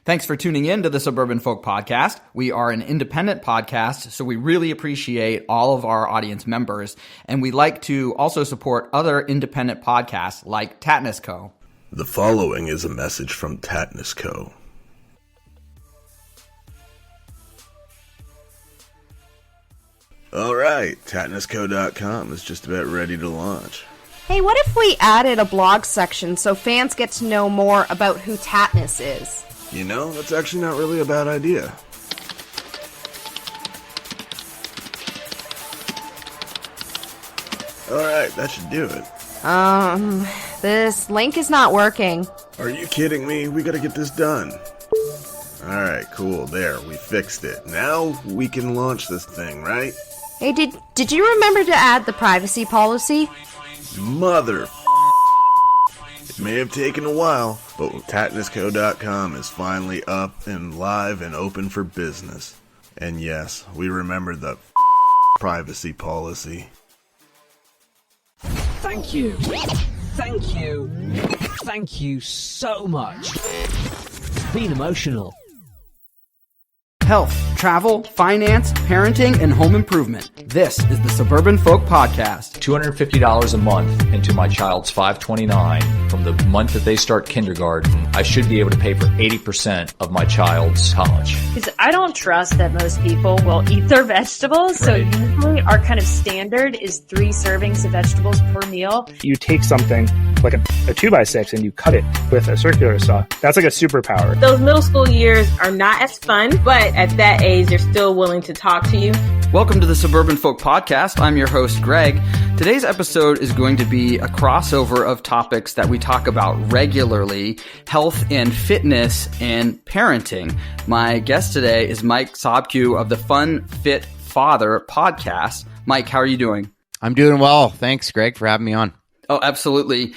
Thanks for tuning in to the Suburban Folk podcast. We are an independent podcast, so we really appreciate all of our audience members, and we like to also support other independent podcasts like Tatnus Co. The following is a message from Tatnus Co. Alright, tatnusco.com is just about ready to launch. Hey, what if we added a blog section so fans get to know more about who Tatnus is? You know, that's actually not really a bad idea. Alright, that should do it. This link is not working. Are you kidding me? We gotta get this done. Alright, cool. There, we fixed it. Now we can launch this thing, right? Hey, did you remember to add the privacy policy? Mother. It may have taken a while, but tatnusco.com is finally up and live and open for business. And yes, we remember the privacy policy. Thank you. Thank you. Thank you so much. It's been emotional. Health, travel, finance, parenting, and home improvement. This is the Suburban Folk Podcast. $250 a month into my child's $529 from the month that they start kindergarten. I should be able to pay for 80% of my child's college. Because I don't trust that most people will eat their vegetables. So usually our kind of standard is 3 servings of vegetables per meal. You take something like a 2x6 and you cut it with a circular saw. That's like a superpower. Those middle school years are not as fun, but at that age, they're still willing to talk to you. Welcome to the Suburban Folk Podcast. I'm your host, Greg. Today's episode is going to be a crossover of topics that we talk about regularly: health and fitness and parenting. My guest today is Mike Sobkiw of the Fun Fit Father podcast. Mike, how are you doing? I'm doing well. Thanks, Greg, for having me on. Oh, absolutely.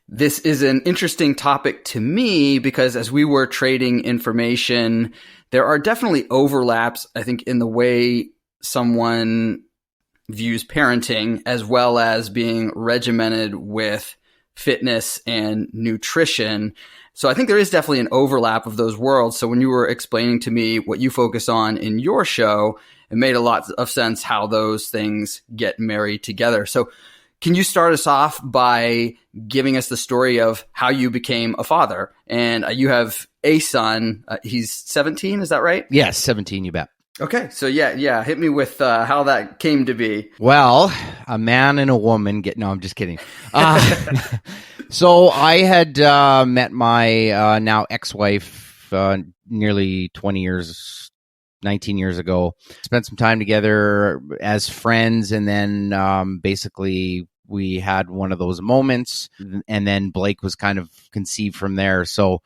This is an interesting topic to me because as we were trading information, there are definitely overlaps, I think, in the way someone views parenting as well as being regimented with fitness and nutrition. So I think there is definitely an overlap of those worlds. So when you were explaining to me what you focus on in your show, it made a lot of sense how those things get married together. So can you start us off by giving us the story of how you became a father? And you have a son. He's 17, is that right? Yes, 17, you bet. Okay, so yeah, hit me with how that came to be. Well, a man and a woman no, I'm just kidding. So I had met my now ex-wife nearly 19 years ago. Spent some time together as friends, and then basically we had one of those moments, and then Blake was kind of conceived from there. So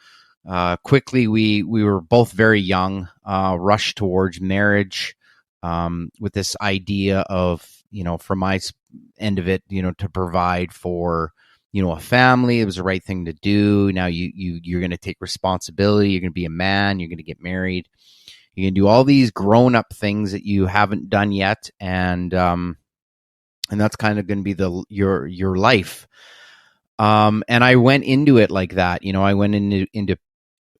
quickly we were both very young, rushed towards marriage with this idea of, from my end of it, to provide for, a family. It was the right thing to do. Now you're going to take responsibility. You're going to be a man. You're going to get married. You can do all these grown-up things that you haven't done yet, and that's kind of going to be your life. And I went into it like that. I went into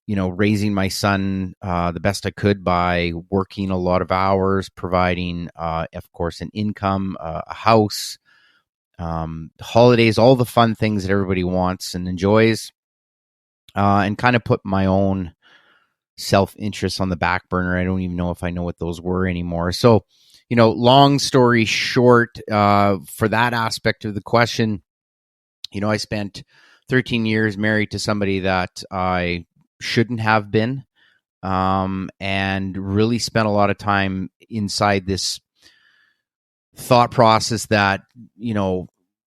raising my son the best I could by working a lot of hours, providing, of course, an income, a house, holidays, all the fun things that everybody wants and enjoys, and kind of put my own self-interest on the back burner. I don't even know if I know what those were anymore. So, long story short, for that aspect of the question, I spent 13 years married to somebody that I shouldn't have been, and really spent a lot of time inside this thought process that,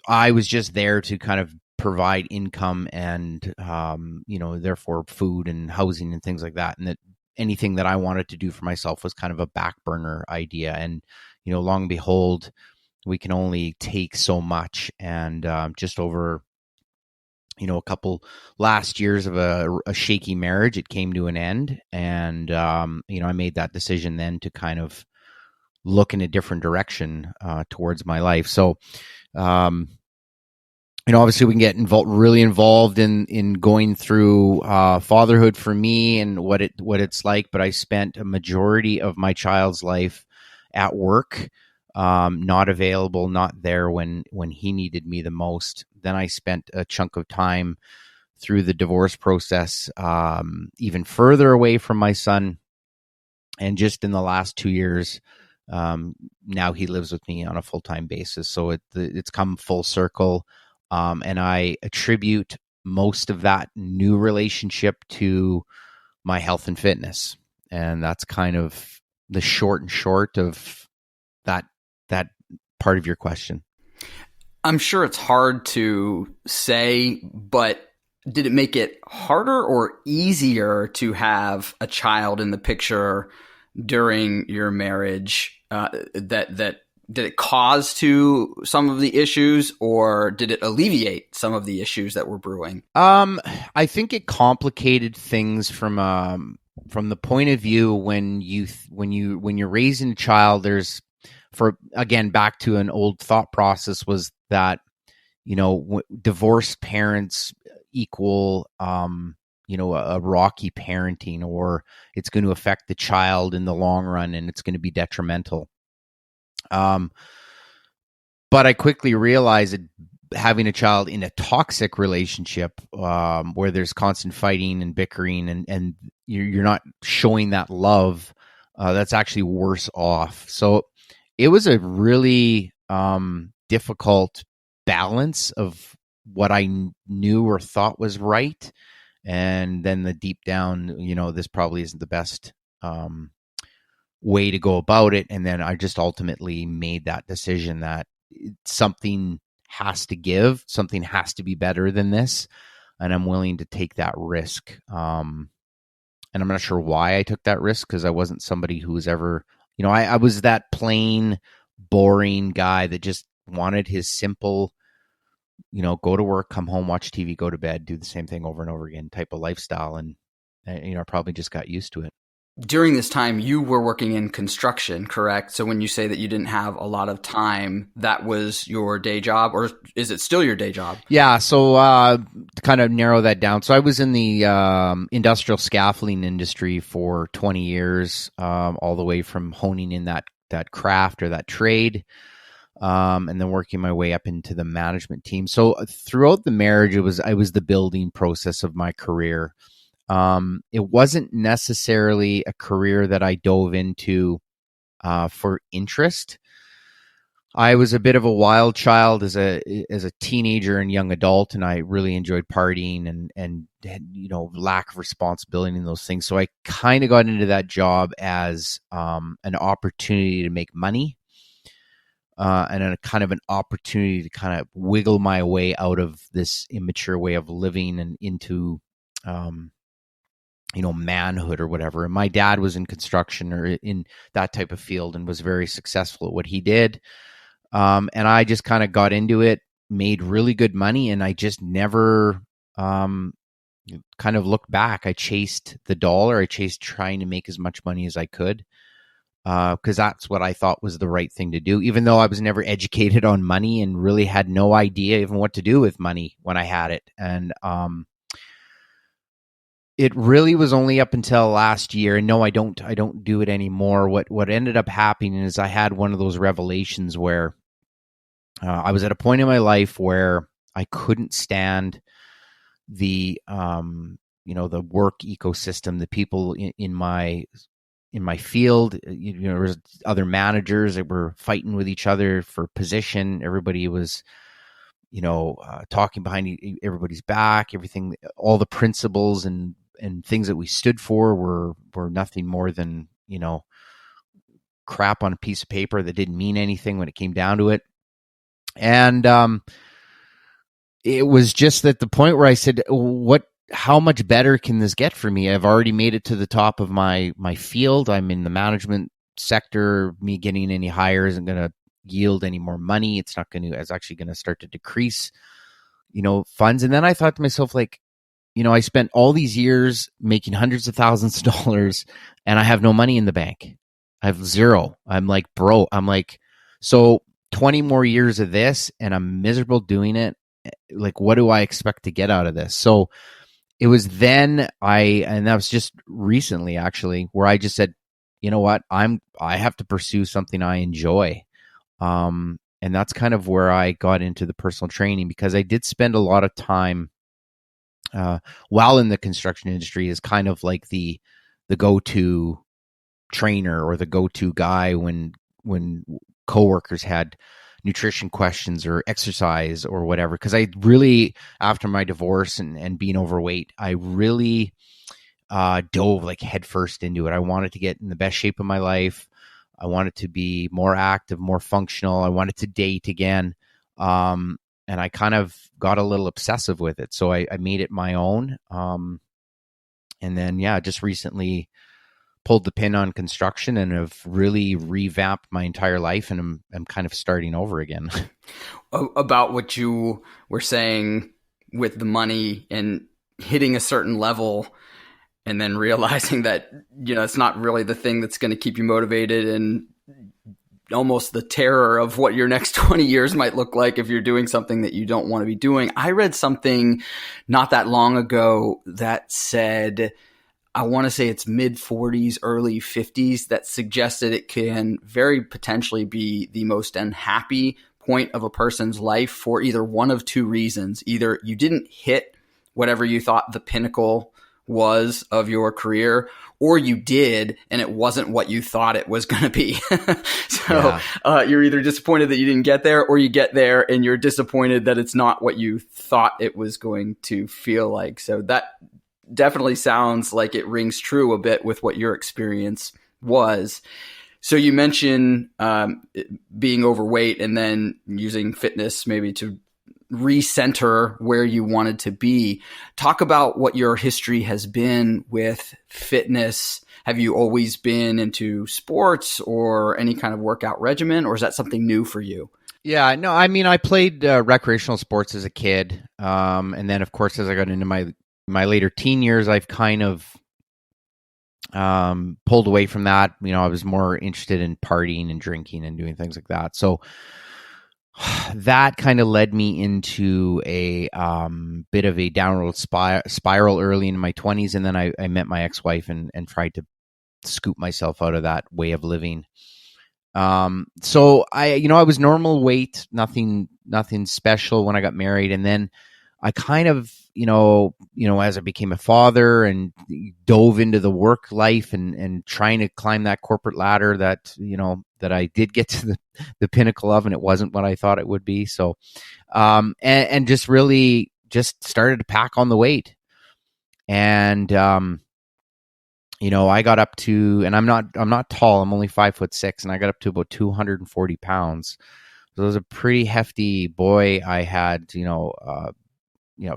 I was just there to kind of provide income and, therefore food and housing and things like that. And that anything that I wanted to do for myself was kind of a back burner idea. And, long and behold, we can only take so much. And just over, a couple last years of a shaky marriage, it came to an end. And, I made that decision then to kind of look in a different direction towards my life. So, obviously we can get really involved in going through fatherhood for me and what it's like. But I spent a majority of my child's life at work, not available, not there when he needed me the most. Then I spent a chunk of time through the divorce process, even further away from my son. And just in the last 2 years, now he lives with me on a full-time basis. So it's come full circle. And I attribute most of that new relationship to my health and fitness. And that's kind of the short and short of that part of your question. I'm sure it's hard to say, but did it make it harder or easier to have a child in the picture during your marriage? Did it cause to some of the issues, or did it alleviate some of the issues that were brewing? I think it complicated things from the point of view when you're raising a child. There's, again, back to an old thought process, was that, divorced parents equal, a rocky parenting, or it's going to affect the child in the long run and it's going to be detrimental. But I quickly realized that having a child in a toxic relationship, where there's constant fighting and bickering and you're not showing that love, that's actually worse off. So it was a really difficult balance of what I knew or thought was right, and then the deep down, this probably isn't the best way to go about it. And then I just ultimately made that decision that something has to give, something has to be better than this, and I'm willing to take that risk. And I'm not sure why I took that risk, because I wasn't somebody who was ever, I was that plain, boring guy that just wanted his simple, go to work, come home, watch TV, go to bed, do the same thing over and over again type of lifestyle. And I probably just got used to it. During this time, you were working in construction, correct? So when you say that you didn't have a lot of time, that was your day job, or is it still your day job? Yeah. So to kind of narrow that down, so I was in the industrial scaffolding industry for 20 years, all the way from honing in that craft or that trade, and then working my way up into the management team. So throughout the marriage, I was the building process of my career. It wasn't necessarily a career that I dove into for interest. I was a bit of a wild child as a teenager and young adult, and I really enjoyed partying and lack of responsibility in those things. So I kind of got into that job as an opportunity to make money, and a kind of an opportunity to kind of wiggle my way out of this immature way of living and into manhood or whatever. And my dad was in construction or in that type of field and was very successful at what he did. And I just kind of got into it, made really good money, and I just never kind of looked back. I chased the dollar. I chased trying to make as much money as I could, because that's what I thought was the right thing to do, even though I was never educated on money and really had no idea even what to do with money when I had it. And it really was only up until last year, and no, I don't do it anymore. What ended up happening is I had one of those revelations where I was at a point in my life where I couldn't stand the the work ecosystem, the people in my field. There was other managers that were fighting with each other for position. Everybody was talking behind everybody's back. Everything, all the principles and things that we stood for were nothing more than, crap on a piece of paper that didn't mean anything when it came down to it. And it was just at the point where I said, how much better can this get for me? I've already made it to the top of my field. I'm in the management sector. Me getting any higher isn't going to yield any more money. It's actually going to start to decrease, funds. And then I thought to myself, I spent all these years making hundreds of thousands of dollars and I have no money in the bank. I have zero. I'm like, bro, so 20 more years of this and I'm miserable doing it. like, what do I expect to get out of this? So it was then and that was just recently actually, where I just said, you know what, I have to pursue something I enjoy. And that's kind of where I got into the personal training, because I did spend a lot of time while in the construction industry as kind of like the go-to trainer or the go-to guy when coworkers had nutrition questions or exercise or whatever. Because I really, after my divorce and being overweight, I really dove like headfirst into it. I wanted to get in the best shape of my life. I wanted to be more active, more functional. I wanted to date again. And I kind of got a little obsessive with it. So I made it my own. And then, just recently pulled the pin on construction and have really revamped my entire life, and I'm kind of starting over again. About what you were saying with the money and hitting a certain level and then realizing that, it's not really the thing that's going to keep you motivated, and almost the terror of what your next 20 years might look like if you're doing something that you don't want to be doing. I read something not that long ago that said, I want to say it's mid 40s, early 50s, that suggested it can very potentially be the most unhappy point of a person's life for either one of two reasons. Either you didn't hit whatever you thought the pinnacle was of your career, or you did and it wasn't what you thought it was going to be. You're either disappointed that you didn't get there, or you get there and you're disappointed that it's not what you thought it was going to feel like. So that definitely sounds like it rings true a bit with what your experience was. So you mentioned being overweight and then using fitness maybe to recenter where you wanted to be. Talk about what your history has been with fitness. Have you always been into sports or any kind of workout regimen, or is that something new for you? Yeah, no, I mean, I played recreational sports as a kid. And then, of course, as I got into my later teen years, I've kind of pulled away from that. I was more interested in partying and drinking and doing things like that. So that kind of led me into a bit of a downward spiral early in my 20s. And then I met my ex-wife and tried to scoop myself out of that way of living. So I was normal weight, nothing special when I got married. And then I kind of, as I became a father and dove into the work life and trying to climb that corporate ladder that I did get to the pinnacle of, and it wasn't what I thought it would be. So, and just really just started to pack on the weight. And, I got up to, and I'm not tall, I'm only 5'6", and I got up to about 240 pounds. So it was a pretty hefty boy. I had,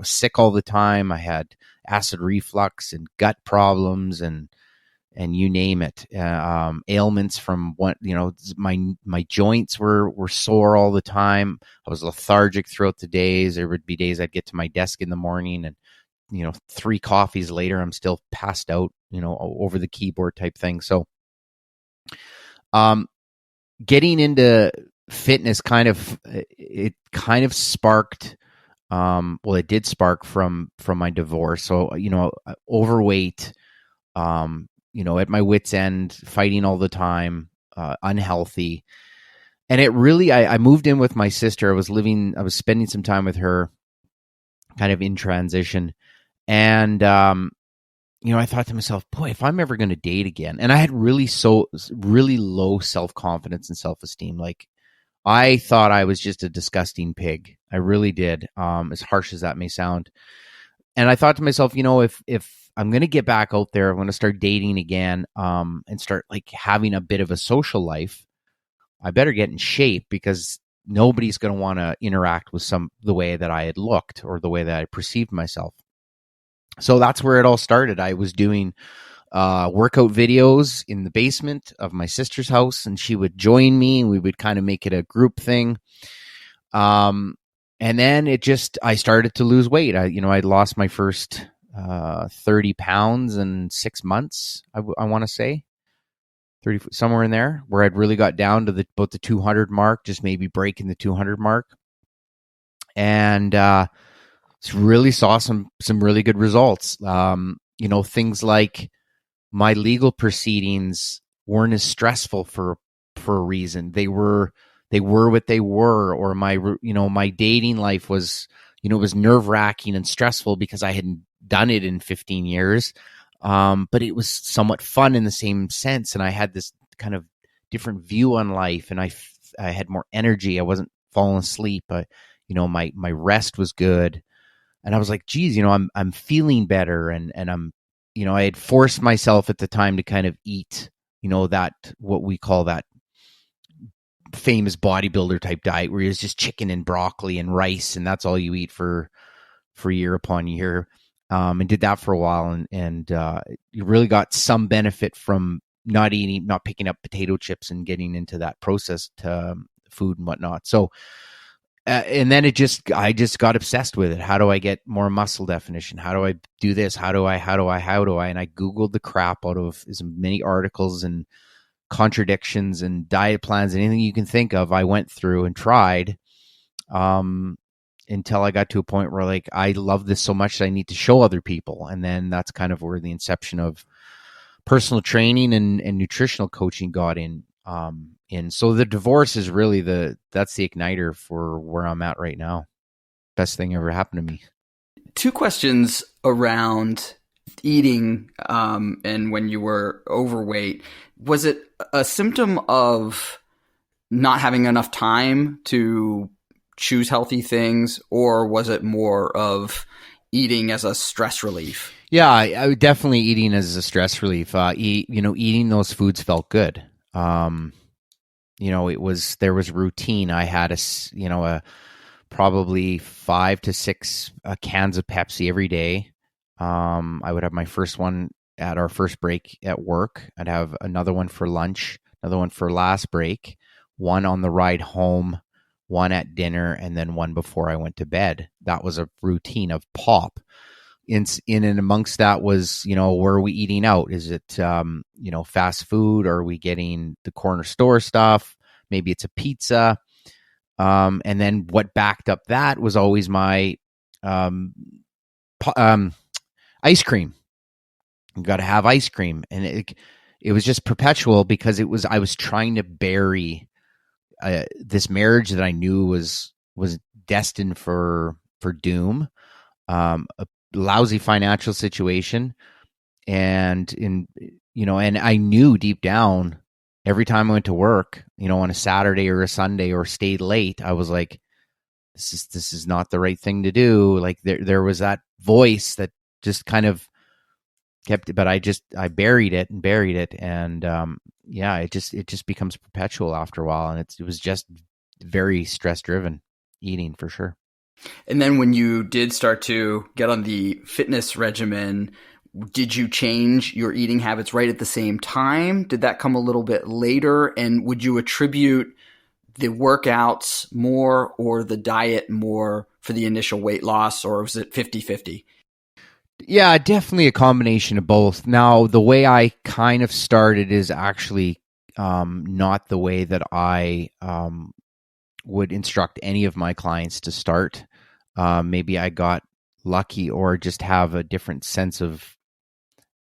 sick all the time. I had acid reflux and gut problems and you name it, ailments from what, my joints were sore all the time. I was lethargic throughout the days. There would be days I'd get to my desk in the morning and, 3 coffees later, I'm still passed out, over the keyboard type thing. So, getting into fitness it kind of sparked, it did spark from my divorce. So, overweight, at my wit's end, fighting all the time, unhealthy. And it really, I moved in with my sister. I was spending some time with her kind of in transition. And, I thought to myself, boy, if I'm ever going to date again, and I had really low self-confidence and self-esteem. Like, I thought I was just a disgusting pig. I really did, as harsh as that may sound. And I thought to myself, if I'm going to get back out there, I'm going to start dating again, and start like having a bit of a social life, I better get in shape, because nobody's going to want to interact with the way that I had looked or the way that I perceived myself. So that's where it all started. I was doing workout videos in the basement of my sister's house, and she would join me, and we would kind of make it a group thing. And then I started to lose weight. I'd lost my first 30 pounds in 6 months. I want to say 30, somewhere in there, where I'd really got down to about the 200 mark, just maybe breaking the 200 mark. and really saw some really good results. Things like my legal proceedings weren't as stressful for a reason. They were what they were, or my dating life was, it was nerve-wracking and stressful because I hadn't done it in 15 years. But it was somewhat fun in the same sense. And I had this kind of different view on life, and I had more energy. I wasn't falling asleep. My rest was good. And I was like, geez, I'm feeling better. And I'm, I had forced myself at the time to kind of eat, that, what we call that famous bodybuilder type diet, where it's just chicken and broccoli and rice, and that's all you eat for year upon year. And did that for a while, and you really got some benefit from not picking up potato chips and getting into that processed food and whatnot. So, and then I just got obsessed with it. How do I get more muscle definition? How do I do this? How do I? And I Googled the crap out of as many articles and contradictions and diet plans, anything you can think of. I went through and tried, until I got to a point where, like, I love this so much that I need to show other people. And then that's kind of where the inception of personal training and nutritional coaching got in. So the divorce is really that's the igniter for where I'm at right now. Best thing ever happened to me. Two questions around eating, and when you were overweight. Was it a symptom of not having enough time to choose healthy things, or was it more of eating as a stress relief? Yeah, I definitely eating as a stress relief. Eating those foods felt good. There was routine. I had a probably 5 to 6 cans of Pepsi every day. I would have my first one at our first break at work. I'd have another one for lunch, another one for last break, one on the ride home, one at dinner, and then one before I went to bed. That was a routine of pop. In and amongst that was, where are we eating out? Is it, fast food? Or are we getting the corner store stuff? Maybe it's a pizza. And then what backed up that was always my ice cream. You got to have ice cream. And it was just perpetual because I was trying to bury this marriage that I knew was destined for doom, a lousy financial situation, and and I knew deep down every time I went to work, on a Saturday or a Sunday or stayed late, I was like, this is not the right thing to do. Like there was that voice that just kind of kept it, but I buried it, and it just becomes perpetual after a while, and it was just very stress driven eating for sure. And then when you did start to get on the fitness regimen, did you change your eating habits right at the same time? Did that come a little bit later? And would you attribute the workouts more or the diet more for the initial weight loss, or was it 50-50? Yeah, definitely a combination of both. Now, the way I kind of started is actually not the way that I would instruct any of my clients to start. Maybe I got lucky, or just have a different sense of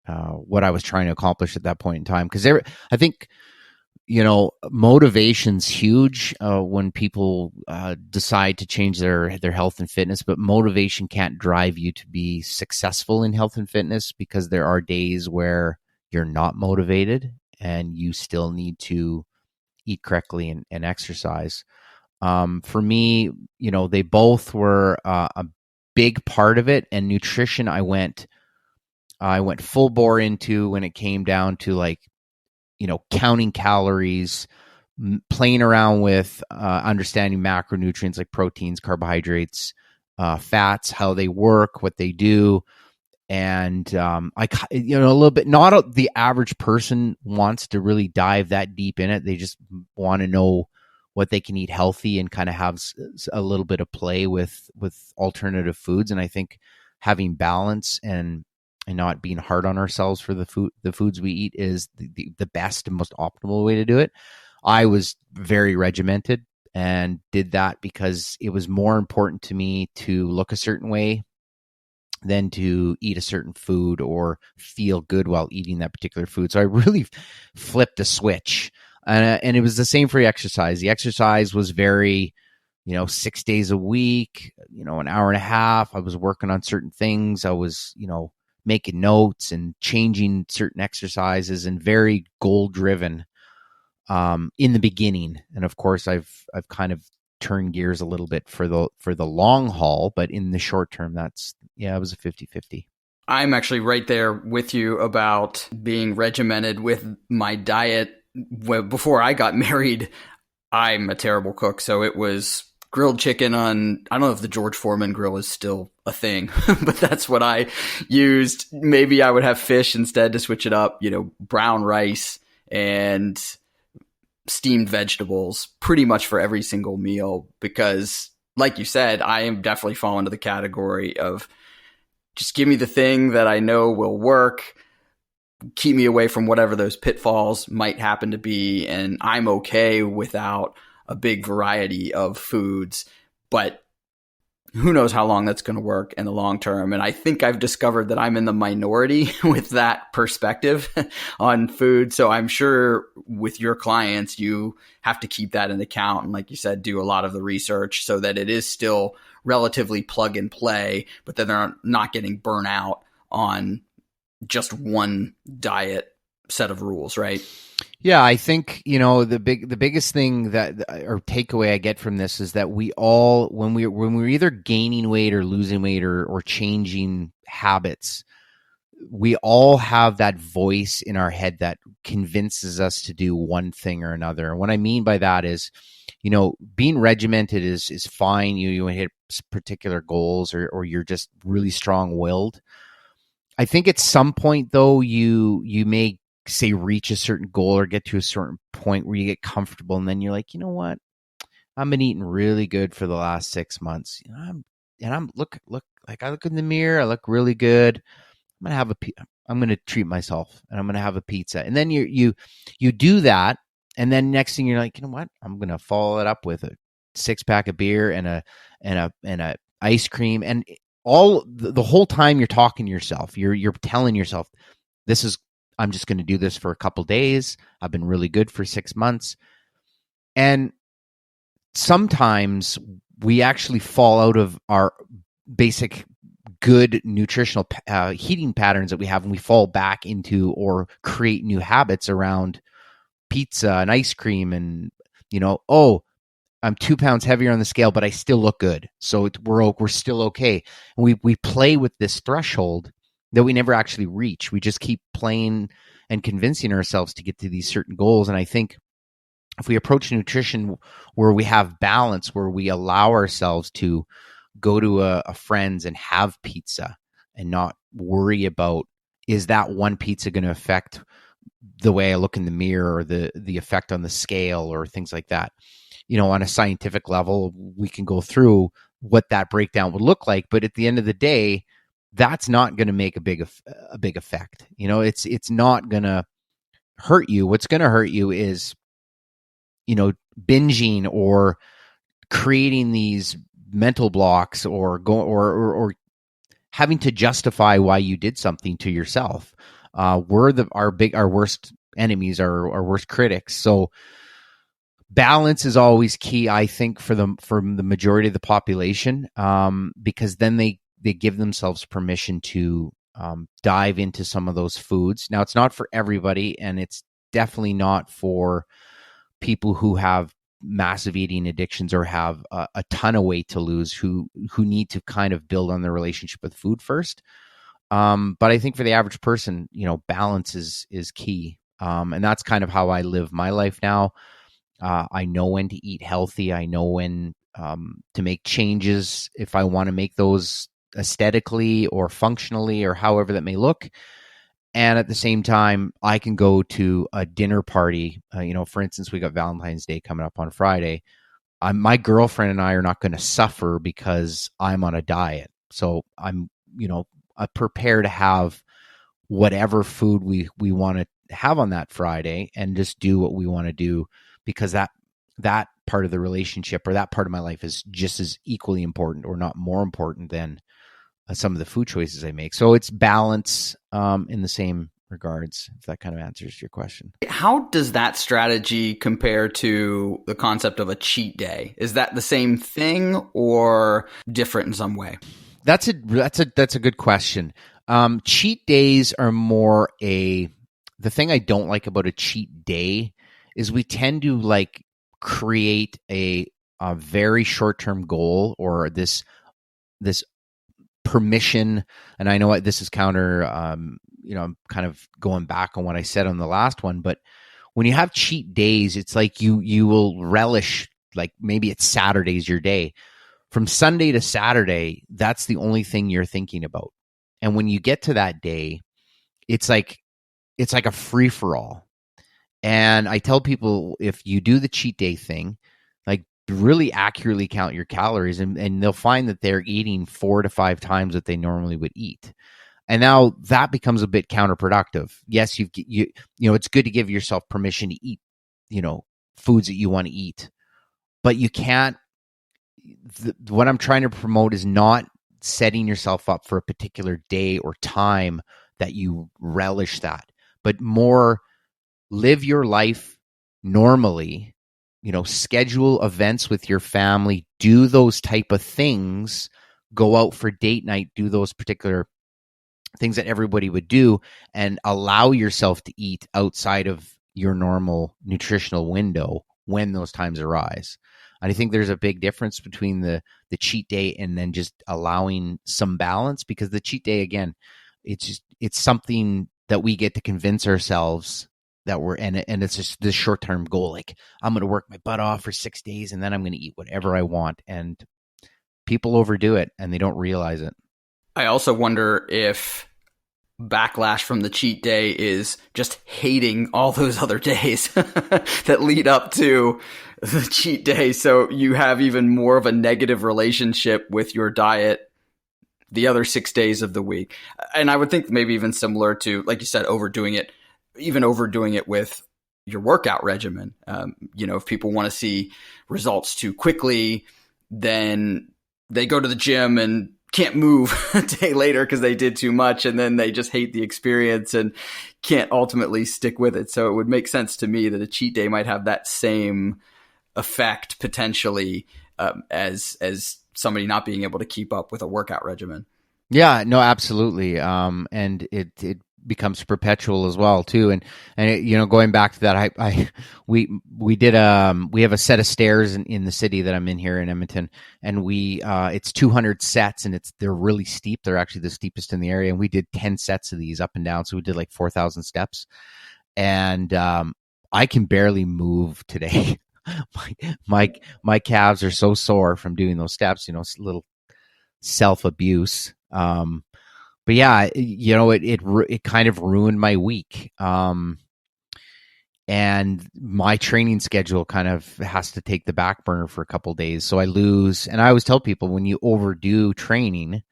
what I was trying to accomplish at that point in time. Because I think, motivation's huge when people decide to change their health and fitness, but motivation can't drive you to be successful in health and fitness, because there are days where you're not motivated and you still need to eat correctly and exercise. For me, they both were a big part of it, and nutrition I went full bore into when it came down to counting calories, playing around with understanding macronutrients like proteins, carbohydrates, fats, how they work, what they do. And I a little bit, not the average person wants to really dive that deep in it. They just want to know what they can eat healthy and kind of have a little bit of play with alternative foods. And I think having balance and not being hard on ourselves for the foods we eat is the best and most optimal way to do it. I was very regimented, and did that because it was more important to me to look a certain way than to eat a certain food or feel good while eating that particular food. So I really flipped a switch. And it was the same for the exercise. The exercise was very, 6 days a week, an hour and a half. I was working on certain things. I was, making notes and changing certain exercises, and very goal driven in the beginning. And of course, I've kind of turned gears a little bit for the long haul, but in the short term, it was a 50-50. I'm actually right there with you about being regimented with my diet. Before I got married, I'm a terrible cook, so it was grilled chicken on, I don't know if the George Foreman grill is still a thing, but that's what I used. Maybe I would have fish instead to switch it up, brown rice and steamed vegetables pretty much for every single meal, because like you said, I am definitely fall into the category of just give me the thing that I know will work, keep me away from whatever those pitfalls might happen to be, and I'm okay without a big variety of foods. But who knows how long that's going to work in the long term. And I think I've discovered that I'm in the minority with that perspective on food. So I'm sure with your clients, you have to keep that in account. And like you said, do a lot of the research so that it is still relatively plug and play, but that they're not getting burnt out on just one diet set of rules, right? Yeah, I think, the biggest thing or takeaway I get from this is that we all, when we're either gaining weight or losing weight or changing habits, we all have that voice in our head that convinces us to do one thing or another. And what I mean by that is, being regimented is fine. You hit particular goals or you're just really strong-willed. I think at some point, though, you may say reach a certain goal or get to a certain point where you get comfortable, and then you're like, you know what? I've been eating really good for the last 6 months. I'm look like I look in the mirror, I look really good. I'm gonna treat myself, and I'm gonna have a pizza. And then you do that, and then next thing you're like, you know what? I'm gonna follow it up with a 6-pack of beer and a ice cream, and all the whole time you're talking to yourself, you're telling yourself, I'm just going to do this for a couple days. I've been really good for 6 months. And sometimes we actually fall out of our basic good nutritional eating patterns that we have, and we fall back into or create new habits around pizza and ice cream. And, I'm 2 pounds heavier on the scale, but I still look good. So we're still okay. And we play with this threshold that we never actually reach. We just keep playing and convincing ourselves to get to these certain goals. And I think if we approach nutrition where we have balance, where we allow ourselves to go to a friend's and have pizza and not worry about, is that one pizza going to affect the way I look in the mirror or the effect on the scale or things like that. On a scientific level, we can go through what that breakdown would look like. But at the end of the day, that's not going to make a big effect. It's not going to hurt you. What's going to hurt you is, binging or creating these mental blocks or having to justify why you did something to yourself. We're our worst enemies, our worst critics. So balance is always key, I think, for the majority of the population, because then they give themselves permission to dive into some of those foods. Now, it's not for everybody, and it's definitely not for people who have massive eating addictions or have a ton of weight to lose, who need to kind of build on their relationship with food first. But I think for the average person, balance is key. And that's kind of how I live my life now. I know when to eat healthy. I know when to make changes if I want to make those aesthetically or functionally or however that may look. And at the same time, I can go to a dinner party. For instance, we got Valentine's Day coming up on Friday. My girlfriend and I are not going to suffer because I'm on a diet. So I'm prepared to have whatever food we want to have on that Friday and just do what we want to do, because that that part of the relationship or that part of my life is just as equally important or not more important than some of the food choices I make. So it's balance in the same regards, if that kind of answers your question. How does that strategy compare to the concept of a cheat day? Is that the same thing or different in some way? That's a good question. Cheat days are more the thing I don't like about a cheat day is we tend to like create a very short-term goal or this permission. And I know what this is counter, I'm kind of going back on what I said on the last one, but when you have cheat days, it's like you will relish, like maybe it's Saturday's your day. From Sunday to Saturday, that's the only thing you're thinking about. And when you get to that day, it's like a free-for-all. And I tell people, if you do the cheat day thing, like really accurately count your calories, and they'll find that they're eating 4 to 5 times what they normally would eat. And now that becomes a bit counterproductive. Yes, it's good to give yourself permission to eat, foods that you want to eat, but you can't. What I'm trying to promote is not setting yourself up for a particular day or time that you relish that, but more live your life normally, schedule events with your family, do those type of things, go out for date night, do those particular things that everybody would do, and allow yourself to eat outside of your normal nutritional window when those times arise. And I think there's a big difference between the cheat day and then just allowing some balance, because the cheat day, again, it's something that we get to convince ourselves that and it's just this short-term goal. Like, I'm going to work my butt off for 6 days and then I'm going to eat whatever I want. And people overdo it and they don't realize it. I also wonder if backlash from the cheat day is just hating all those other days that lead up to the cheat day. So you have even more of a negative relationship with your diet the other 6 days of the week. And I would think maybe even similar to, like you said, overdoing it with your workout regimen. If people want to see results too quickly, then they go to the gym and can't move a day later because they did too much, and then they just hate the experience and can't ultimately stick with it. So it would make sense to me that a cheat day might have that same effect potentially as somebody not being able to keep up with a workout regimen. Yeah, no, absolutely. And it becomes perpetual as well too. And going back to that, we have a set of stairs in the city that I'm in here in Edmonton, and it's 200 sets, and they're really steep. They're actually the steepest in the area. And we did 10 sets of these up and down. So we did like 4,000 steps, and I can barely move today. my calves are so sore from doing those steps, it's a little self-abuse. But yeah, it kind of ruined my week. And my training schedule kind of has to take the back burner for a couple of days. So I lose, and I always tell people, when you overdo training,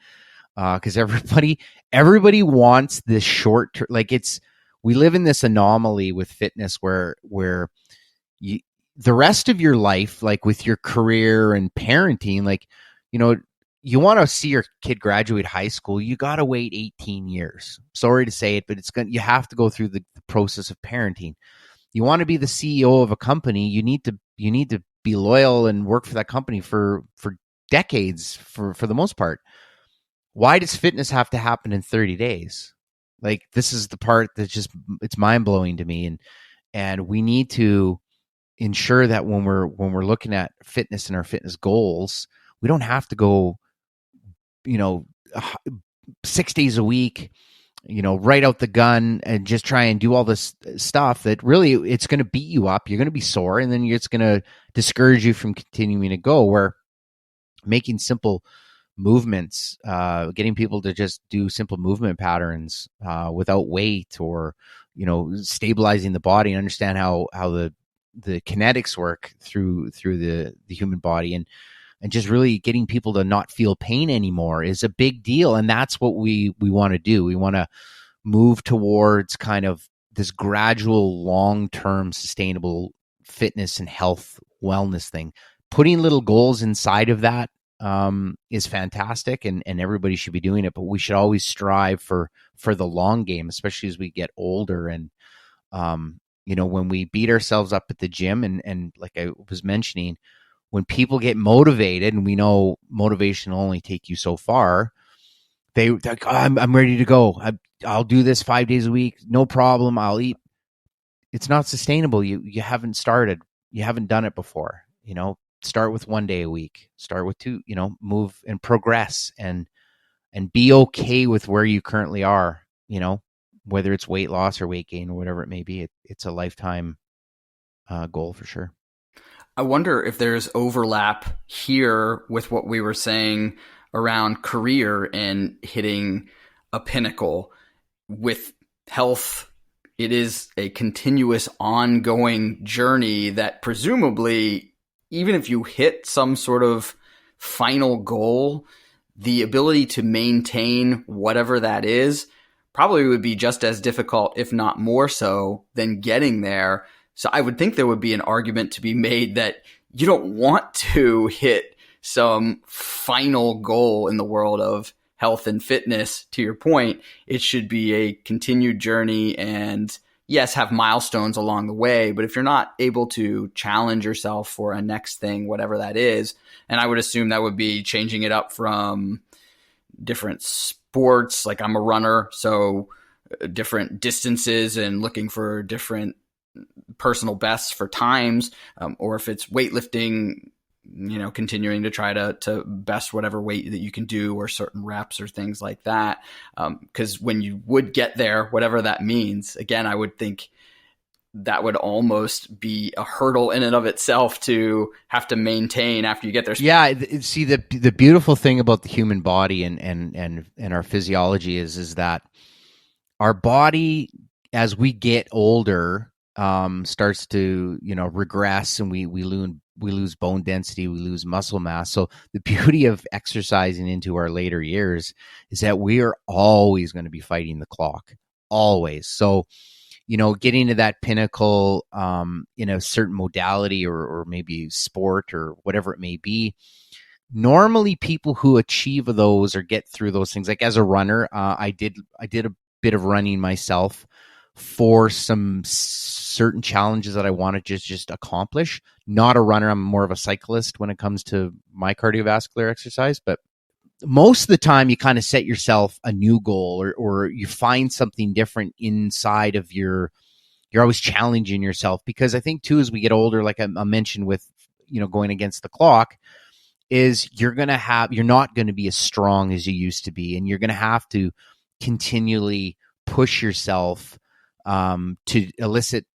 because everybody wants this short term, we live in this anomaly with fitness where the rest of your life, like with your career and parenting, you want to see your kid graduate high school, you got to wait 18 years. Sorry to say it, but you have to go through the process of parenting. You want to be the CEO of a company, you need to be loyal and work for that company for decades for the most part. Why does fitness have to happen in 30 days? Like, this is the part that's just, it's mind-blowing to me. And we need to ensure that when we're looking at fitness and our fitness goals, we don't have to go 6 days a week, right out the gun and just try and do all this stuff that really it's going to beat you up. You're going to be sore, and then it's going to discourage you from continuing to go. Where making simple movements, getting people to just do simple movement patterns without weight, or stabilizing the body and understand how the kinetics work through the human body, and just really getting people to not feel pain anymore is a big deal. And that's what we want to do. We want to move towards kind of this gradual, long-term, sustainable fitness and health wellness thing. Putting little goals inside of that is fantastic, and everybody should be doing it. But we should always strive for the long game, especially as we get older. And when we beat ourselves up at the gym, and like I was mentioning, when people get motivated, and we know motivation will only take you so far, they're like, I'm ready to go. I'll do this 5 days a week, no problem. I'll eat. It's not sustainable. You haven't started. You haven't done it before. Start with 1 day a week. Start with 2. Move and progress, and be okay with where you currently are. Whether it's weight loss or weight gain or whatever it may be, it's a lifetime goal for sure. I wonder if there's overlap here with what we were saying around career and hitting a pinnacle. With health, it is a continuous ongoing journey that presumably, even if you hit some sort of final goal, the ability to maintain whatever that is probably would be just as difficult, if not more so, than getting there. So I would think there would be an argument to be made that you don't want to hit some final goal in the world of health and fitness. To your point, it should be a continued journey, and yes, have milestones along the way. But if you're not able to challenge yourself for a next thing, whatever that is, and I would assume that would be changing it up from different sports. Like I'm a runner, so different distances and looking for different personal bests for times, or if it's weightlifting, continuing to try to best whatever weight that you can do, or certain reps or things like that. Because when you would get there, whatever that means, again, I would think that would almost be a hurdle in and of itself to have to maintain after you get there. Yeah, see, the beautiful thing about the human body and our physiology is that our body, as we get older, starts to regress, and we lose bone density, we lose muscle mass. So the beauty of exercising into our later years is that we are always going to be fighting the clock, always. So getting to that pinnacle in a certain modality or maybe sport or whatever it may be, normally people who achieve those or get through those things, like as a runner, I did a bit of running myself for some certain challenges that I want to just accomplish. Not a runner, I'm more of a cyclist when it comes to my cardiovascular exercise. But most of the time you kind of set yourself a new goal, or you find something different inside of you're always challenging yourself. Because I think too, as we get older, like I mentioned with, going against the clock, is you're not going to be as strong as you used to be. And you're going to have to continually push yourself to elicit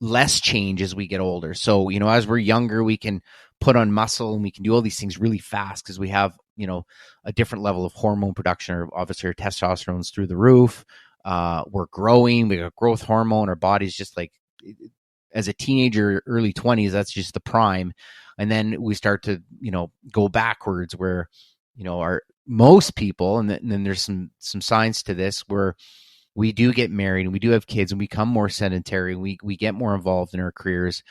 less change as we get older. So, as we're younger, we can put on muscle and we can do all these things really fast because we have, a different level of hormone production, or obviously our testosterone's through the roof. We're growing, we got growth hormone. Our body's just like, as a teenager, early 20s, that's just the prime. And then we start to, go backwards where, most people, and then there's some science to this, where we do get married and we do have kids and we become more sedentary. We get more involved in our careers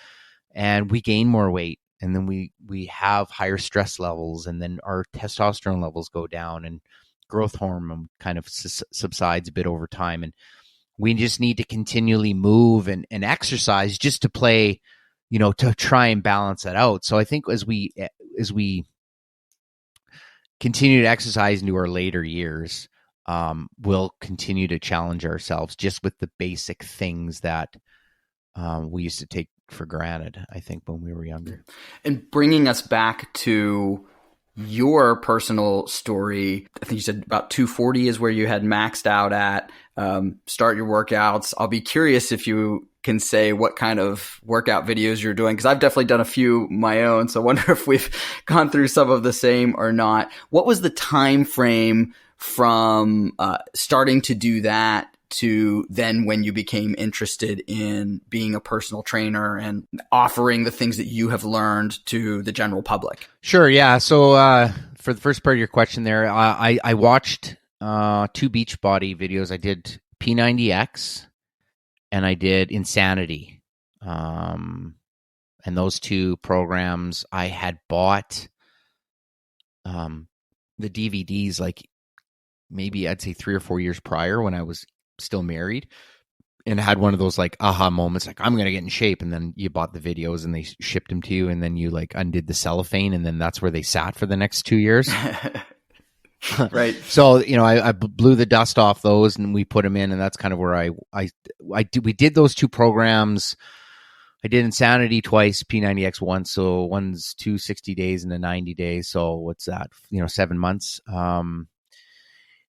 and we gain more weight, and then we have higher stress levels, and then our testosterone levels go down, and growth hormone kind of subsides a bit over time. And we just need to continually move and exercise just to play, to try and balance that out. So I think as we continue to exercise into our later years, we'll continue to challenge ourselves just with the basic things that we used to take for granted, I think, when we were younger. And bringing us back to your personal story, I think you said about 240 is where you had maxed out at. Start your workouts. I'll be curious if you can say what kind of workout videos you're doing, because I've definitely done a few my own. So I wonder if we've gone through some of the same or not. What was the time frame from starting to do that to then when you became interested in being a personal trainer and offering the things that you have learned to the general public? Sure, yeah. So for the first part of your question there, I watched 2 Beachbody videos. I did P90X and I did Insanity. And those 2 programs, I had bought the DVDs like maybe I'd say 3 or 4 years prior when I was still married, and had one of those like aha moments, like I'm going to get in shape. And then you bought the videos and they shipped them to you, and then you like undid the cellophane, and then that's where they sat for the next 2 years. Right. So, I blew the dust off those and we put them in, and that's kind of where we did those 2 programs. I did Insanity twice, P90X once. So one's 260 days and a 90 days. So what's that? 7 months. And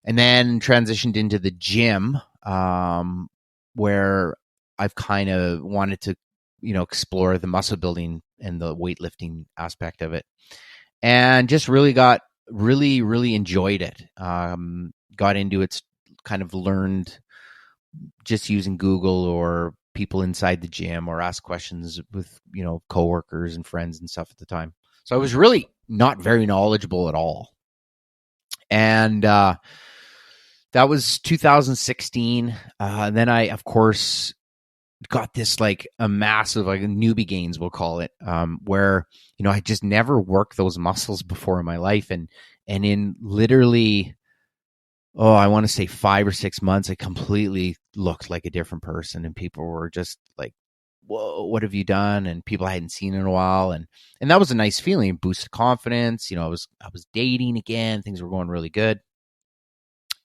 then transitioned into the gym, where I've kind of wanted to, explore the muscle building and the weightlifting aspect of it, and just really enjoyed it. Got into it, kind of learned just using Google or people inside the gym, or ask questions with, coworkers and friends and stuff at the time. So I was really not very knowledgeable at all. And that was 2016. Then I, of course, got this like a massive, like newbie gains, we'll call it, where, I just never worked those muscles before in my life. And in literally, I want to say 5 or 6 months, I completely looked like a different person. And people were just like, whoa, what have you done? And people I hadn't seen in a while. And that was a nice feeling, boosted confidence. I was dating again. Things were going really good.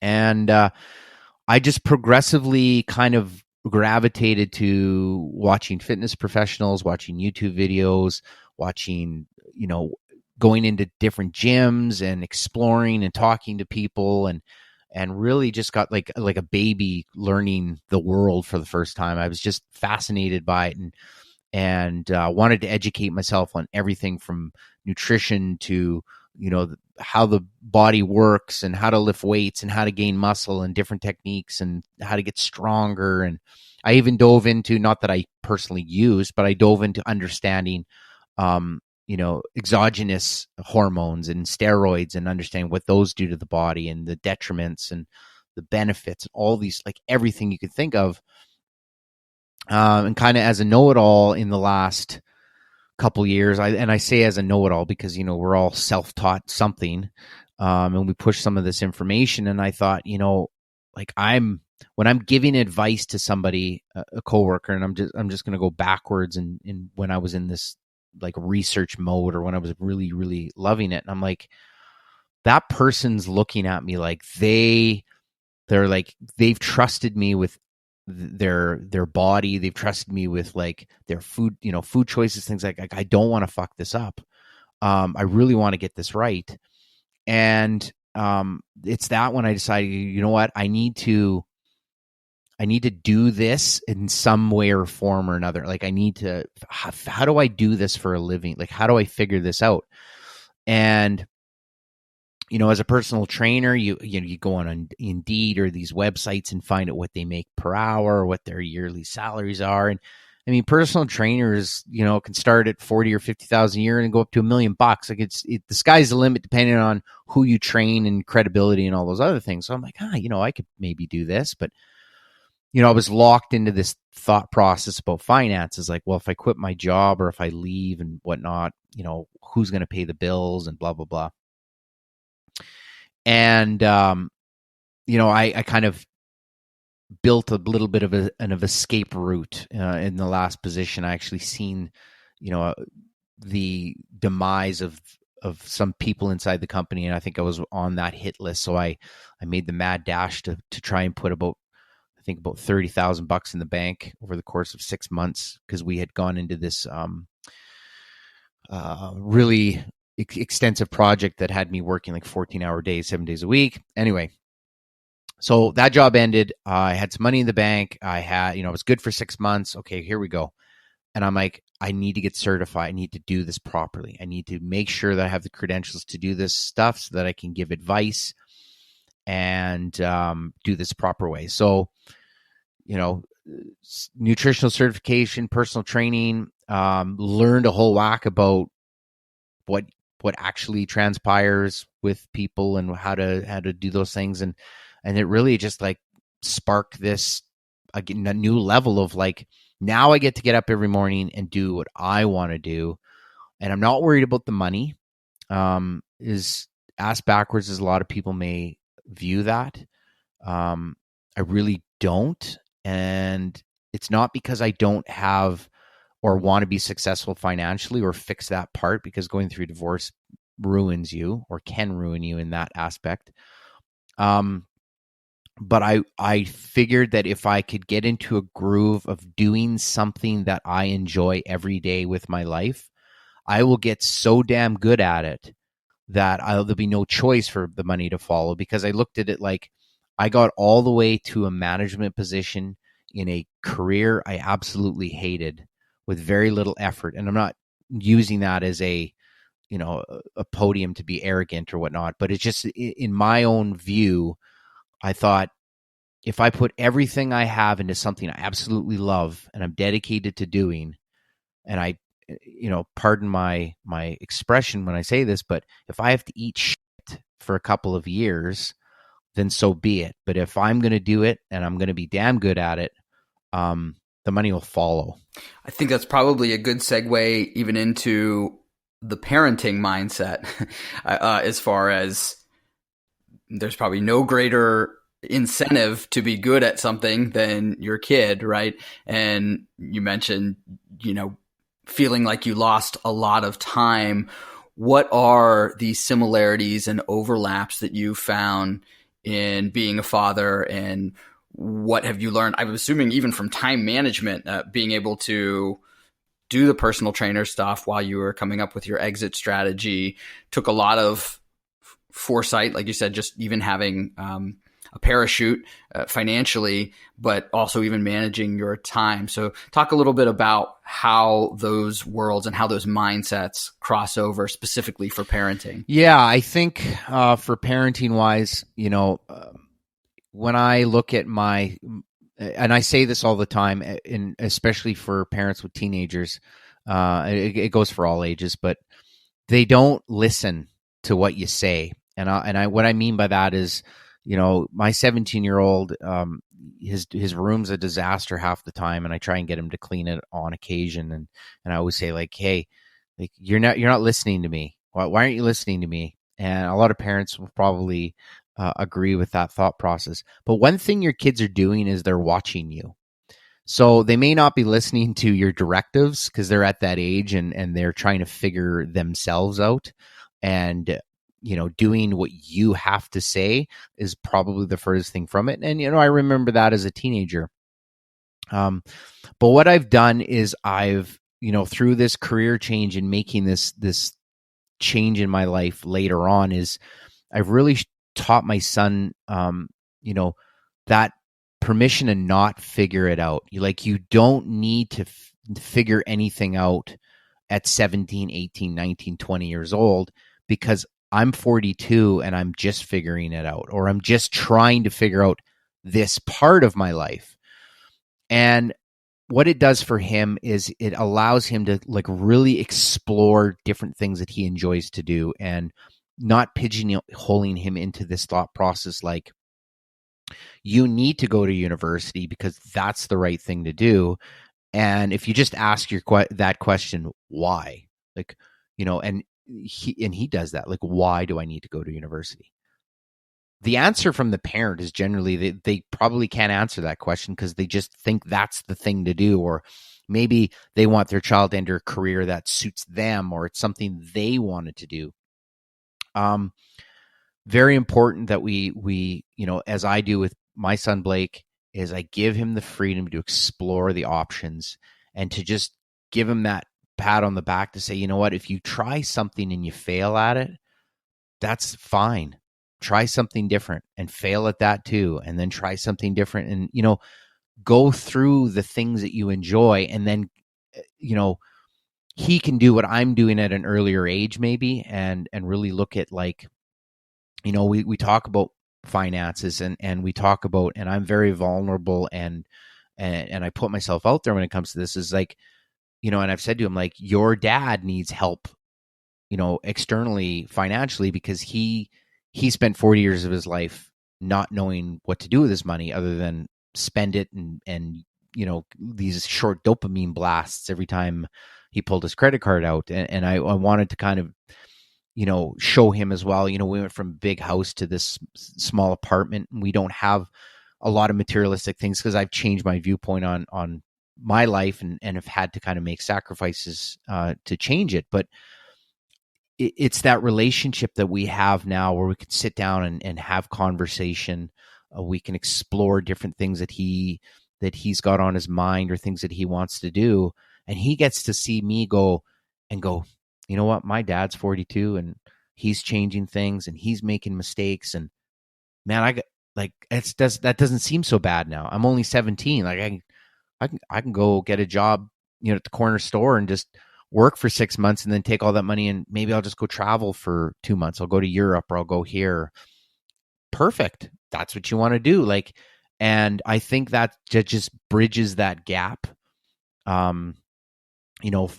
And I just progressively kind of gravitated to watching fitness professionals, watching YouTube videos, watching, going into different gyms and exploring and talking to people, and really just got like a baby learning the world for the first time. I was just fascinated by it, and wanted to educate myself on everything from nutrition to, how the body works and how to lift weights and how to gain muscle and different techniques and how to get stronger. And I even dove into, not that I personally used, but I dove into understanding, exogenous hormones and steroids, and understanding what those do to the body and the detriments and the benefits, all these, like everything you could think of. And kind of as a know-it-all in the last couple years, I say as a know-it-all because, we're all self-taught something, and we push some of this information. And I thought, like when I'm giving advice to somebody, a coworker, and I'm just going to go backwards, and when I was in this like research mode, or when I was really, really loving it, and I'm like, that person's looking at me like they're like, they've trusted me with their body. They've trusted me with like their food, food choices, things like I don't want to fuck this up. I really want to get this right. And it's that when I decided, you know what, I need to do this in some way or form or another. Like I need to, how do I do this for a living? Like, how do I figure this out? And, as a personal trainer, you go on Indeed or these websites and find out what they make per hour, or what their yearly salaries are. And I mean, personal trainers, can start at 40 or 50,000 a year and go up to $1 million. Like the sky's the limit, depending on who you train and credibility and all those other things. So I'm like, I could maybe do this, but I was locked into this thought process about finances. Like, well, if I quit my job or if I leave and whatnot, who's going to pay the bills and blah, blah, blah. And, I kind of built a little bit of an escape route in the last position. I actually seen, the demise of some people inside the company. And I think I was on that hit list. So I made the mad dash to try and put about $30,000 in the bank over the course of 6 months, because we had gone into this really extensive project that had me working like 14-hour days, 7 days a week. Anyway, so that job ended. I had some money in the bank. I had, I was good for 6 months. Okay, here we go. And I'm like, I need to get certified. I need to do this properly. I need to make sure that I have the credentials to do this stuff so that I can give advice and do this proper way. So, nutritional certification, personal training, learned a whole whack about what actually transpires with people and how to do those things. And it really just like sparked this a new level of like, now I get to get up every morning and do what I want to do. And I'm not worried about the money. Is ass backwards as a lot of people may view that. I really don't. And it's not because I don't have or want to be successful financially or fix that part, because going through divorce ruins you or can ruin you in that aspect. But I figured that if I could get into a groove of doing something that I enjoy every day with my life, I will get so damn good at it that there'll be no choice for the money to follow, because I looked at it like I got all the way to a management position in a career I absolutely hated with very little effort. And I'm not using that as a podium to be arrogant or whatnot, but it's just in my own view, I thought if I put everything I have into something I absolutely love and I'm dedicated to doing, and I, pardon my expression when I say this, but if I have to eat shit for a couple of years, then so be it. But if I'm going to do it and I'm going to be damn good at it, the money will follow. I think that's probably a good segue even into the parenting mindset, as far as there's probably no greater incentive to be good at something than your kid, right? And you mentioned, feeling like you lost a lot of time. What are the similarities and overlaps that you found in being a father, and what have you learned? I'm assuming even from time management, being able to do the personal trainer stuff while you were coming up with your exit strategy took a lot of foresight, like you said, just even having a parachute financially, but also even managing your time. So talk a little bit about how those worlds and how those mindsets cross over specifically for parenting. Yeah, I think for parenting wise, when I look at and I say this all the time, and especially for parents with teenagers, it goes for all ages, but they don't listen to what you say. And what I mean by that is, my 17-year-old, his room's a disaster half the time, and I try and get him to clean it on occasion. And I always say, like, hey, like you're not listening to me. Why aren't you listening to me? And a lot of parents will probably agree with that thought process. But one thing your kids are doing is they're watching you. So they may not be listening to your directives because they're at that age and they're trying to figure themselves out. And doing what you have to say is probably the furthest thing from it. And, I remember that as a teenager. But what I've done is I've, through this career change and making this change in my life later on, is I've really taught my son, that permission to not figure it out. You don't need to figure anything out at 17, 18, 19, 20 years old, because I'm 42 and I'm just figuring it out, or I'm just trying to figure out this part of my life. And what it does for him is it allows him to really explore different things that he enjoys to do, and not pigeonholing him into this thought process like, you need to go to university because that's the right thing to do. And if you just ask that question, why? And he does that. Like, why do I need to go to university? The answer from the parent is generally they probably can't answer that question because they just think that's the thing to do, or maybe they want their child to enter a career that suits them, or it's something they wanted to do. Very important that we as I do with my son Blake, is I give him the freedom to explore the options and to just give him that pat on the back to say, you know what, if you try something and you fail at it, that's fine. Try something different and fail at that too. And then try something different and, go through the things that you enjoy. And then, he can do what I'm doing at an earlier age, maybe, and really look at we talk about finances and we talk about, and I'm very vulnerable and I put myself out there when it comes to this, is like, and I've said to him, like, your dad needs help, externally, financially, because he spent 40 years of his life not knowing what to do with his money other than spend it and these short dopamine blasts every time he pulled his credit card out. And I wanted to kind of, show him as well. We went from a big house to this small apartment, and we don't have a lot of materialistic things because I've changed my viewpoint on my life and have had to kind of make sacrifices to change it. But it's that relationship that we have now where we can sit down and have conversation. We can explore different things that he's got on his mind or things that he wants to do. And he gets to see me go, you know what? My dad's 42 and he's changing things and he's making mistakes. And man, that doesn't seem so bad now. I'm only 17. Like I can go get a job, at the corner store and just work for 6 months and then take all that money and maybe I'll just go travel for 2 months. I'll go to Europe or I'll go here. Perfect. That's what you want to do. And I think that just bridges that gap,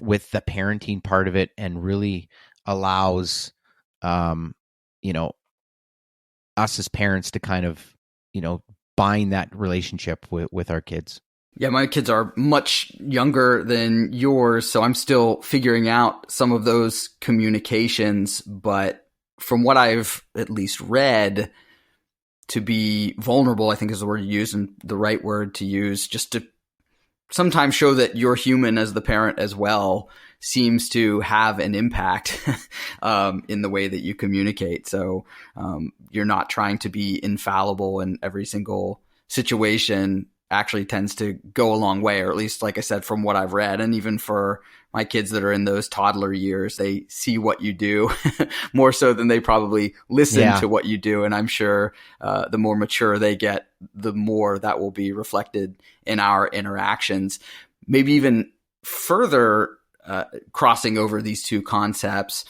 with the parenting part of it, and really allows, us as parents to kind of, bind that relationship with our kids. Yeah, my kids are much younger than yours, so I'm still figuring out some of those communications. But from what I've at least read, to be vulnerable, I think is the word you use, and the right word to use, just to sometimes show that you're human as the parent as well, seems to have an impact in the way that you communicate. So you're not trying to be infallible in every single situation, actually tends to go a long way, or at least, like I said, from what I've read. And even for my kids that are in those toddler years, they see what you do more so than they probably listen to what you do. And I'm sure the more mature they get, the more that will be reflected in our interactions. Maybe even further crossing over these two concepts,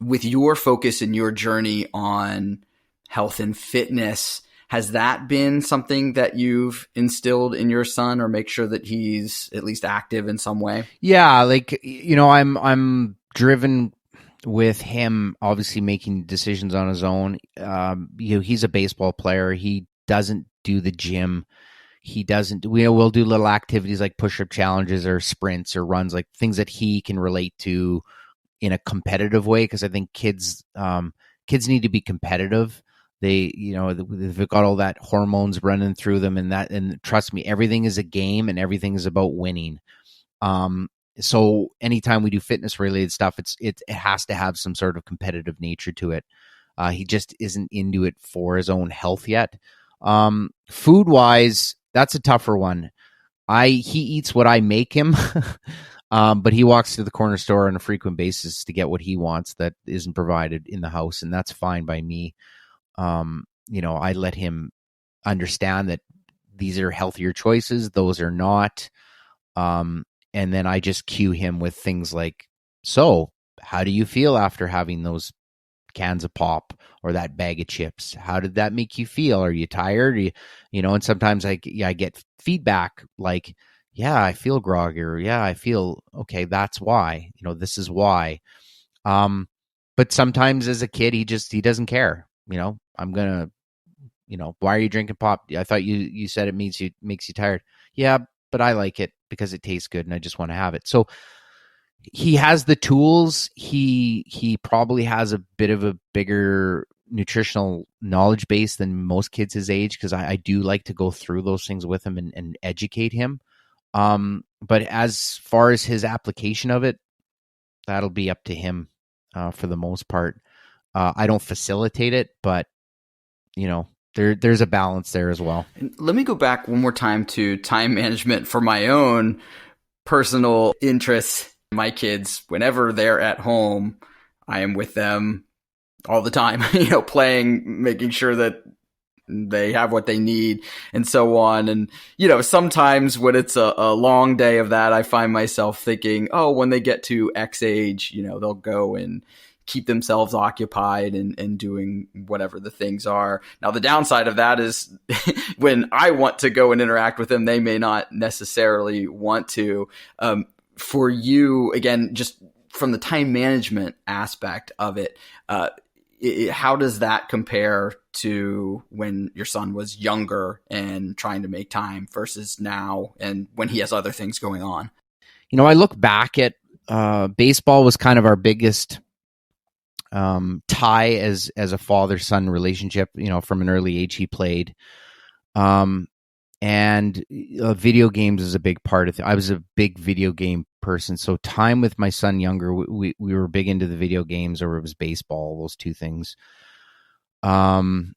with your focus and your journey on health and fitness, has that been something that you've instilled in your son, or make sure that he's at least active in some way? Yeah, I'm driven with him obviously making decisions on his own. He's a baseball player. He doesn't do the gym. He doesn't. We'll do little activities like push-up challenges or sprints or runs, like things that he can relate to in a competitive way. Because I think kids need to be competitive. They've got all that hormones running through them, and trust me, everything is a game and everything is about winning. So anytime we do fitness related stuff, it has to have some sort of competitive nature to it. He just isn't into it for his own health yet. Food wise, that's a tougher one. He eats what I make him, but he walks to the corner store on a frequent basis to get what he wants that isn't provided in the house, and that's fine by me. I let him understand that these are healthier choices, those are not. And then I just cue him with things like, so how do you feel after having those cans of pop or that bag of chips? How did that make you feel? Are you tired? And sometimes I get feedback like, yeah, I feel groggy, or yeah, I feel okay. That's why, this is why. But sometimes as a kid, he doesn't care. I'm going to, why are you drinking pop? I thought you said it makes you tired. Yeah, but I like it because it tastes good and I just want to have it. So he has the tools. He probably has a bit of a bigger nutritional knowledge base than most kids his age, because I do like to go through those things with him and educate him. But as far as his application of it, that'll be up to him for the most part. I don't facilitate it, but there's a balance there as well. And let me go back one more time to time management for my own personal interests. My kids, whenever they're at home, I am with them all the time, playing, making sure that they have what they need and so on. And, sometimes when it's a long day of that, I find myself thinking, oh, when they get to X age, they'll go and keep themselves occupied and doing whatever the things are. Now, the downside of that is when I want to go and interact with them, they may not necessarily want to. For you, again, just from the time management aspect of it, how does that compare to when your son was younger and trying to make time versus now and when he has other things going on? I look back at baseball was kind of our biggest tie as a father-son relationship. From an early age he played, and video games is a big part of it. I was a big video game person, so time with my son younger, we were big into the video games, or it was baseball, those two things. And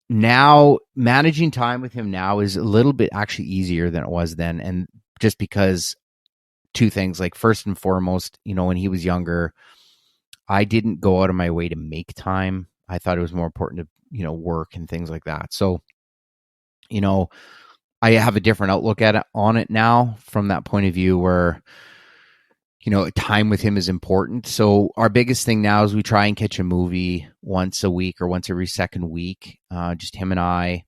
now managing time with him now is a little bit actually easier than it was then, and just because two things, like first and foremost, when he was younger, I didn't go out of my way to make time. I thought it was more important to, work and things like that. So, I have a different outlook on it now from that point of view where, time with him is important. So our biggest thing now is we try and catch a movie once a week or once every second week. Just him and I,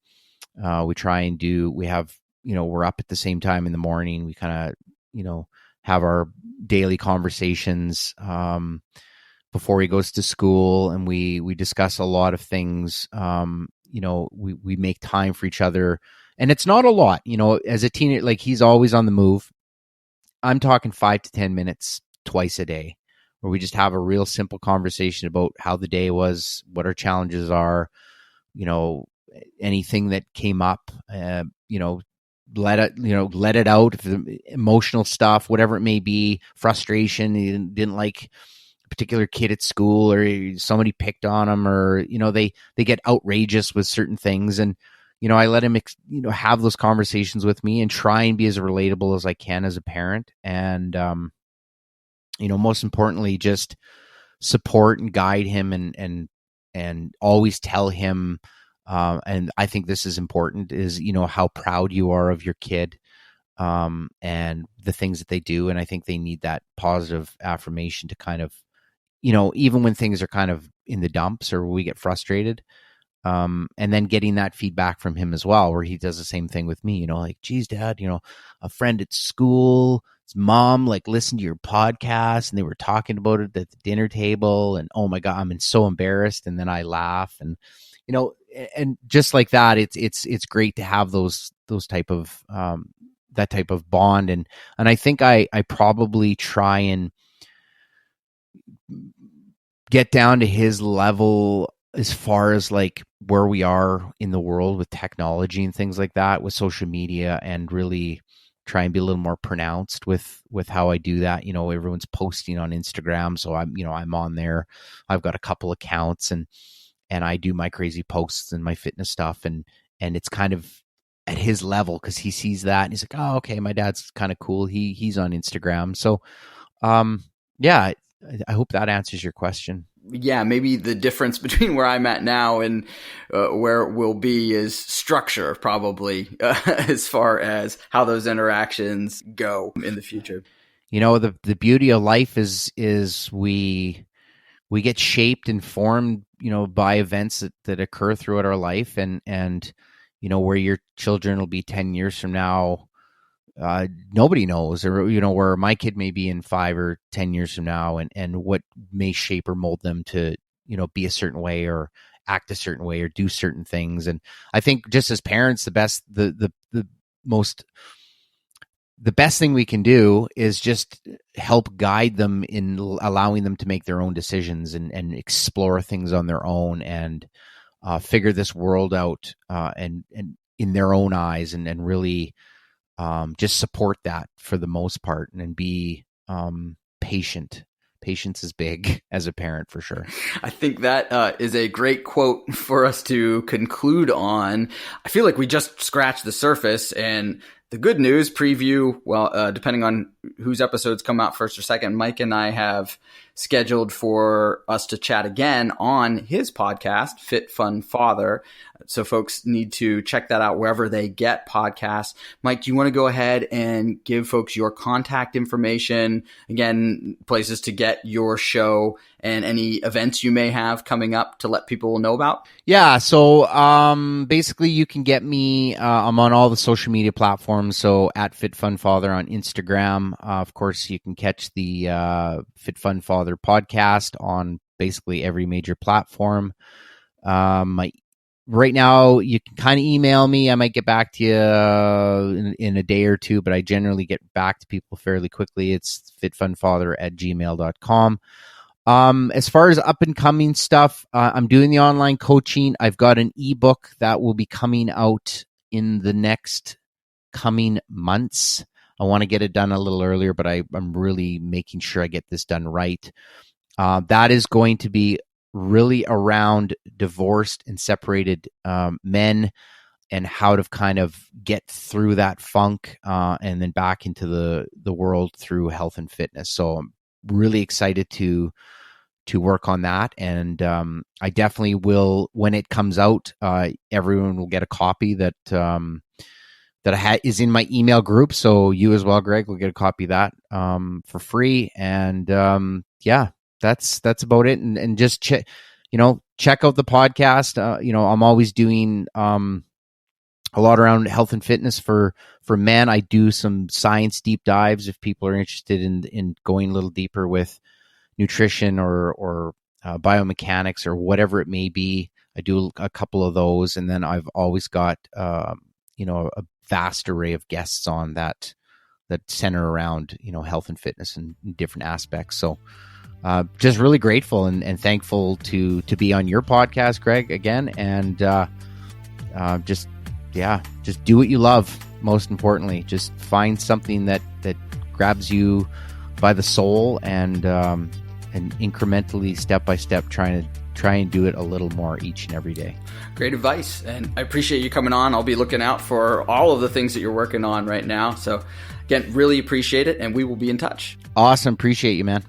we try and we're up at the same time in the morning. We kind of, have our daily conversations, before he goes to school, and we discuss a lot of things. We make time for each other, and it's not a lot, as a teenager, like he's always on the move. I'm talking 5 to 10 minutes twice a day where we just have a real simple conversation about how the day was, what our challenges are, anything that came up, let it out, if the emotional stuff, whatever it may be, frustration, he didn't like a particular kid at school, or somebody picked on him, or they get outrageous with certain things, and I let him have those conversations with me and try and be as relatable as I can as a parent, and most importantly, just support and guide him, and always tell him, and I think this is important, is how proud you are of your kid, and the things that they do, and I think they need that positive affirmation to kind of, even when things are kind of in the dumps or we get frustrated, and then getting that feedback from him as well, where he does the same thing with me, like, geez, Dad, a friend at school, his mom, like, listened to your podcast and they were talking about it at the dinner table, and oh my God, I'm so embarrassed. And then I laugh, and, and just like that, it's great to have those type of, that type of bond. And I think I probably try and get down to his level as far as like where we are in the world with technology and things like that, with social media, and really try and be a little more pronounced with how I do that. Everyone's posting on Instagram, so I'm on there. I've got a couple accounts, and I do my crazy posts and my fitness stuff, and it's kind of at his level because he sees that and he's like, oh, okay, my dad's kind of cool. He's on Instagram. So, yeah, I hope that answers your question. Yeah, maybe the difference between where I'm at now and where it will be is structure, probably, as far as how those interactions go in the future. The beauty of life is we get shaped and formed, by events that occur throughout our life, and where your children will be 10 years from now, nobody knows, or where my kid may be in 5 or 10 years from now, and what may shape or mold them to be a certain way, or act a certain way, or do certain things. And I think just as parents, the best thing we can do is just help guide them in allowing them to make their own decisions, and explore things on their own, and figure this world out, and in their own eyes, and really just support that for the most part, and be patient. Patience is big as a parent, for sure. I think that is a great quote for us to conclude on. I feel like we just scratched the surface, and the good news preview, well, depending on whose episodes come out first or second, Mike and I have scheduled for us to chat again on his podcast, Fit Fun Father. So folks need to check that out wherever they get podcasts. Mike, do you want to go ahead and give folks your contact information? Again, places to get your show and any events you may have coming up to let people know about? Yeah, so basically you can get me, I'm on all the social media platforms, so at Fit Fun Father on Instagram. Of course, you can catch the Fit Fun Father podcast on basically every major platform. Right now, you can kind of email me. I might get back to you in a day or two, but I generally get back to people fairly quickly. It's fitfunfather@gmail.com. As far as up and coming stuff, I'm doing the online coaching. I've got an ebook that will be coming out in the next coming months. I want to get it done a little earlier, but I'm really making sure I get this done right. That is going to be really around divorced and separated men and how to kind of get through that funk and then back into the world through health and fitness. So I'm really excited to work on that. And I definitely will, when it comes out, everyone will get a copy that is in my email group. So you as well, Greg, will get a copy of that for free. And that's about it. And just check out the podcast. I'm always doing a lot around health and fitness for men. I do some science deep dives if people are interested in going a little deeper with nutrition or biomechanics or whatever it may be. I do a couple of those, and then I've always got a vast array of guests on that center around health and fitness and different aspects. So just really grateful and thankful to be on your podcast, Greg, again, and just do what you love. Most importantly, just find something that grabs you by the soul and incrementally, step by step, try and do it a little more each and every day. Great advice, and I appreciate you coming on. I'll be looking out for all of the things that you're working on right now. So again, really appreciate it, and we will be in touch. Awesome. Appreciate you, man.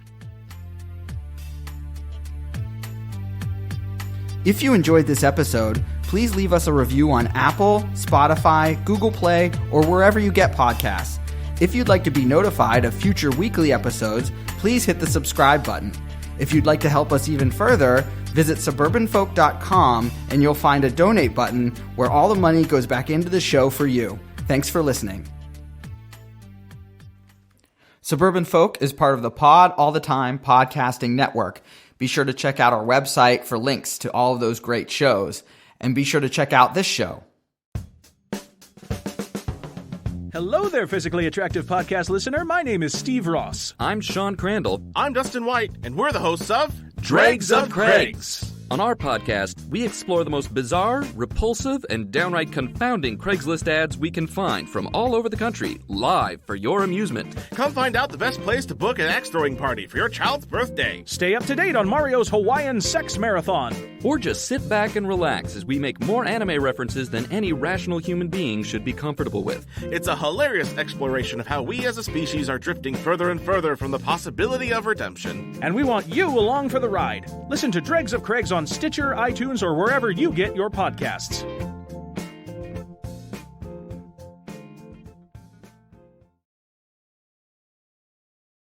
If you enjoyed this episode, please leave us a review on Apple, Spotify, Google Play, or wherever you get podcasts. If you'd like to be notified of future weekly episodes, please hit the subscribe button. If you'd like to help us even further, visit suburbanfolk.com and you'll find a donate button where all the money goes back into the show for you. Thanks for listening. Suburban Folk is part of the Pod All the Time podcasting network. Be sure to check out our website for links to all of those great shows. And be sure to check out this show. Hello there, physically attractive podcast listener. My name is Steve Ross. I'm Sean Crandall. I'm Dustin White, and we're the hosts of Dregs of Craigs. On our podcast, we explore the most bizarre, repulsive, and downright confounding Craigslist ads we can find from all over the country, live for your amusement. Come find out the best place to book an axe-throwing party for your child's birthday. Stay up to date on Mario's Hawaiian Sex Marathon. Or just sit back and relax as we make more anime references than any rational human being should be comfortable with. It's a hilarious exploration of how we as a species are drifting further and further from the possibility of redemption. And we want you along for the ride. Listen to Dregs of Craigs on Stitcher, iTunes, or wherever you get your podcasts.